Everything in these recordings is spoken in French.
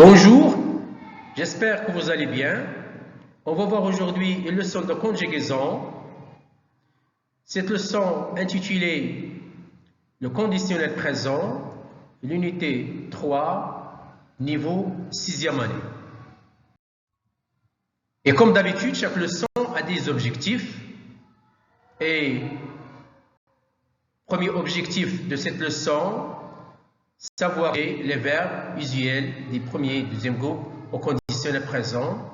Bonjour, j'espère que vous allez bien. On va voir aujourd'hui une leçon de conjugaison. Cette leçon intitulée le conditionnel présent, l'unité 3, niveau 6e année. Et comme d'habitude, chaque leçon a des objectifs. Et premier objectif de cette leçon, savoir les verbes usuels des premiers et deuxième groupes au conditionnel présent.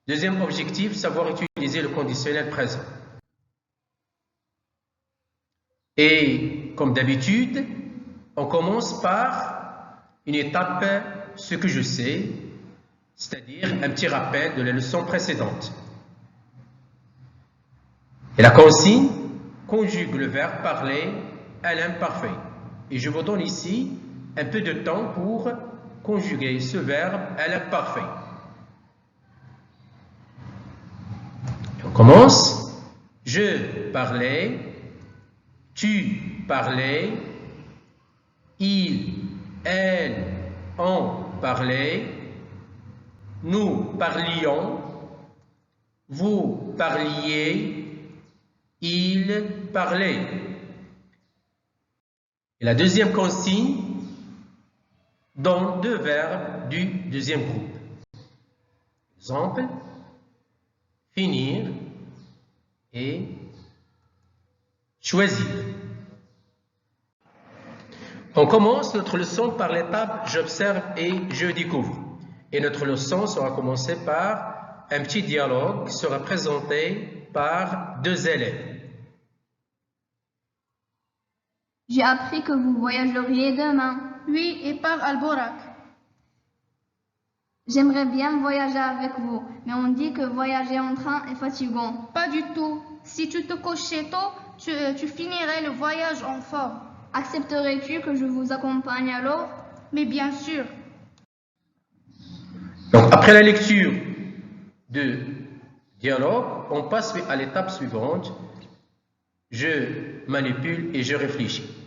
Deuxième objectif, savoir utiliser le conditionnel présent. Et comme d'habitude, on commence par une étape, ce que je sais, c'est-à-dire un petit rappel de la leçon précédente. Et la consigne conjugue le verbe parler à l'imparfait. Et je vous donne ici un peu de temps pour conjuguer ce verbe à l'imparfait. On commence. Je parlais, tu parlais, il, elle, on parlait, nous parlions, vous parliez, il parlait. Et la deuxième consigne donne deux verbes du deuxième groupe. Exemple, finir et choisir. On commence notre leçon par l'étape j'observe et je découvre. Et notre leçon sera commencée par un petit dialogue qui sera présenté par deux élèves. J'ai appris que vous voyageriez demain. Oui, et par Alborak. J'aimerais bien voyager avec vous, mais on dit que voyager en train est fatigant. Pas du tout. Si tu te couchais tôt, tu finirais le voyage en forme. Accepterais-tu que je vous accompagne alors? Mais bien sûr. Donc, après la lecture de dialogue, on passe à l'étape suivante. Je manipule et je réfléchis.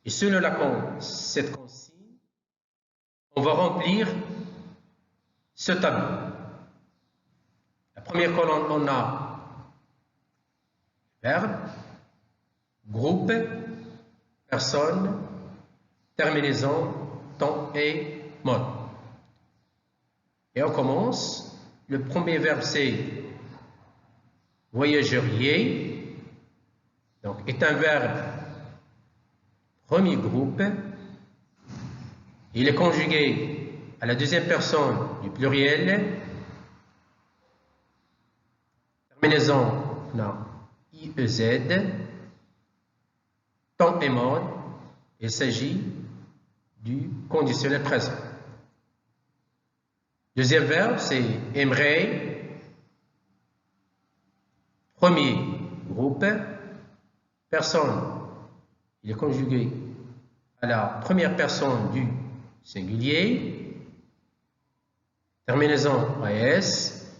Et selon cette consigne, on va remplir ce tableau. La première colonne, on a verbe, groupe, personne, terminaison, temps et mode. Et on commence. Le premier verbe, c'est voyageriez. Donc, est un verbe premier groupe. Il est conjugué à la deuxième personne du pluriel. Terminaison, non, IEZ. Temps et mode. Il s'agit du conditionnel présent. Deuxième verbe, c'est aimerait. Premier groupe. Personne. Il est conjugué à la première personne du singulier. Terminaison AS.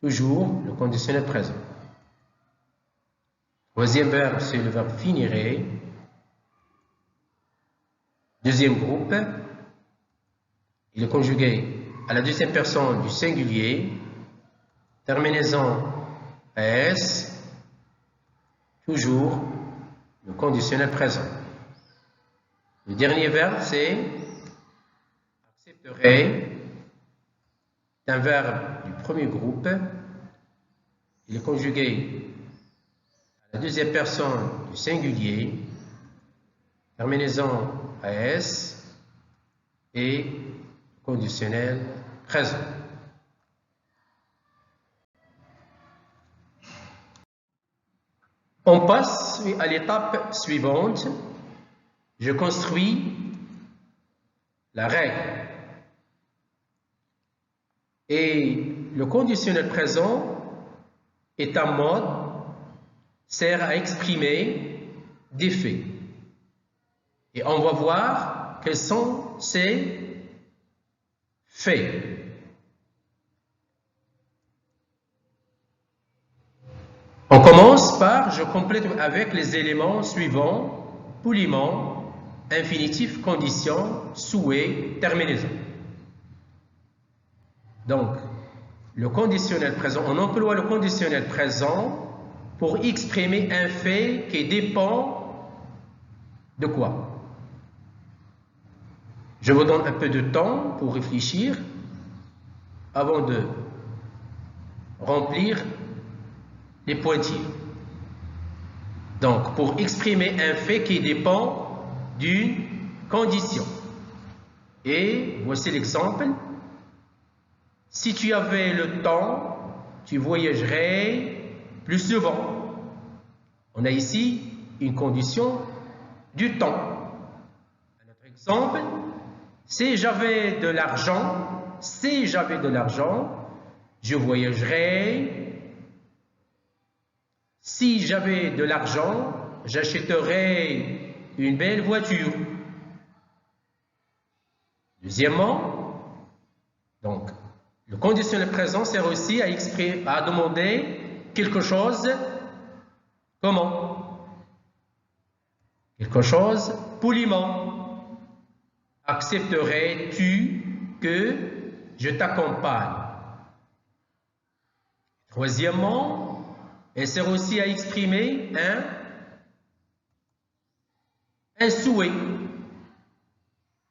Toujours le conditionnel présent. Troisième verbe, c'est le verbe finirait. Deuxième groupe. Il est conjugué à la deuxième personne du singulier. Terminaison AS. Toujours le conditionnel présent. Le dernier verbe, c'est accepterait. C'est un verbe du premier groupe. Il est conjugué à la deuxième personne du singulier. Terminaison AS et conditionnel présent. On passe à l'étape suivante. Je construis la règle. Et le conditionnel présent est un mode, sert à exprimer des faits. Et on va voir quels sont ces faits. On commence par, je complète avec les éléments suivants, poliment, infinitif, condition, souhait, terminaison. Donc, le conditionnel présent, on emploie le conditionnel présent pour exprimer un fait qui dépend de quoi? Je vous donne un peu de temps pour réfléchir avant de remplir les pointillés. Donc, pour exprimer un fait qui dépend d'une condition. Et voici l'exemple. Si tu avais le temps, tu voyagerais plus souvent. On a ici une condition du temps. Un autre exemple, si j'avais de l'argent, je voyagerais. Si j'avais de l'argent, j'achèterais une belle voiture. Deuxièmement, donc, le conditionnel présent sert aussi à exprimer, à demander quelque chose. Comment? Quelque chose poliment. Accepterais-tu que je t'accompagne? Troisièmement, elle sert aussi à exprimer un souhait.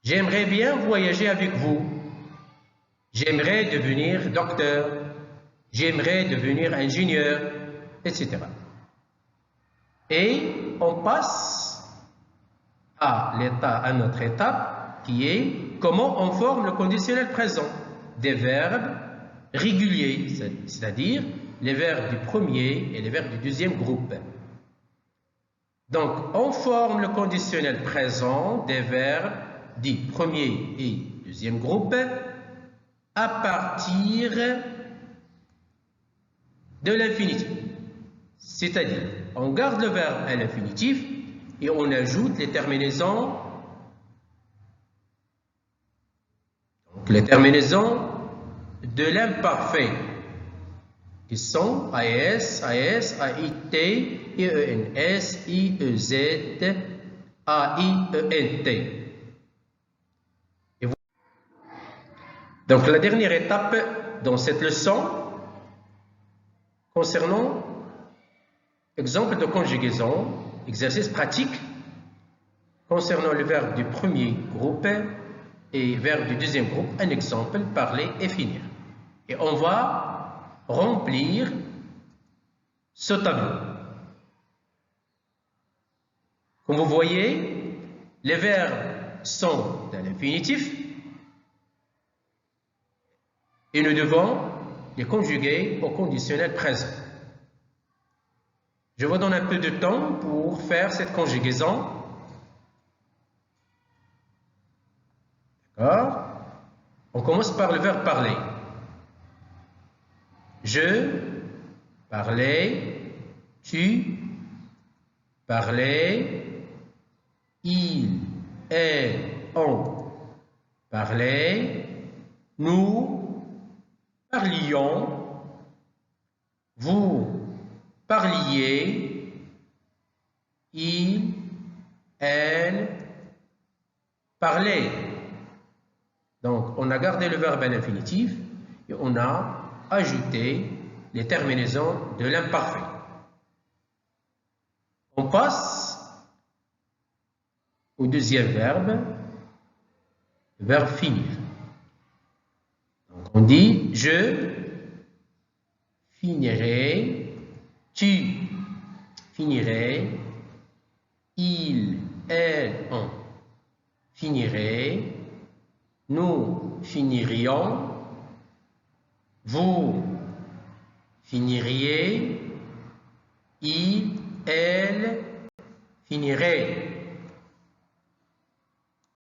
J'aimerais bien voyager avec vous. J'aimerais devenir docteur. J'aimerais devenir ingénieur, etc. Et on passe à notre étape qui est comment on forme le conditionnel présent des verbes réguliers, c'est-à-dire les verbes du premier et les verbes du deuxième groupe. Donc, on forme le conditionnel présent des verbes du premier et deuxième groupe à partir de l'infinitif. C'est-à-dire, on garde le verbe à l'infinitif et on ajoute les terminaisons. Donc, les terminaisons de l'imparfait qui sont AS, AS, AIT, IENS, IEZ, AIENT. Donc la dernière étape dans cette leçon concernant exemple de conjugaison, exercice pratique concernant le verbe du premier groupe et verbe du deuxième groupe, un exemple, parler et finir. Et on va remplir ce tableau. Comme vous voyez, les verbes sont dans l'infinitif et nous devons les conjuguer au conditionnel présent. Je vous donne un peu de temps pour faire cette conjugaison. D'accord? On commence par le verbe parler. Je parlais, tu parlais, il, elle, on parlait, nous parlions, vous parliez, il, elle parlait. Donc, on a gardé le verbe à l'infinitif et on a ajouté les terminaisons de l'imparfait. On passe au deuxième verbe, le verbe finir. Donc, on dit je finirai, tu finirais, il, elle, on finirait, nous finirions, vous finiriez, il, elle finirait.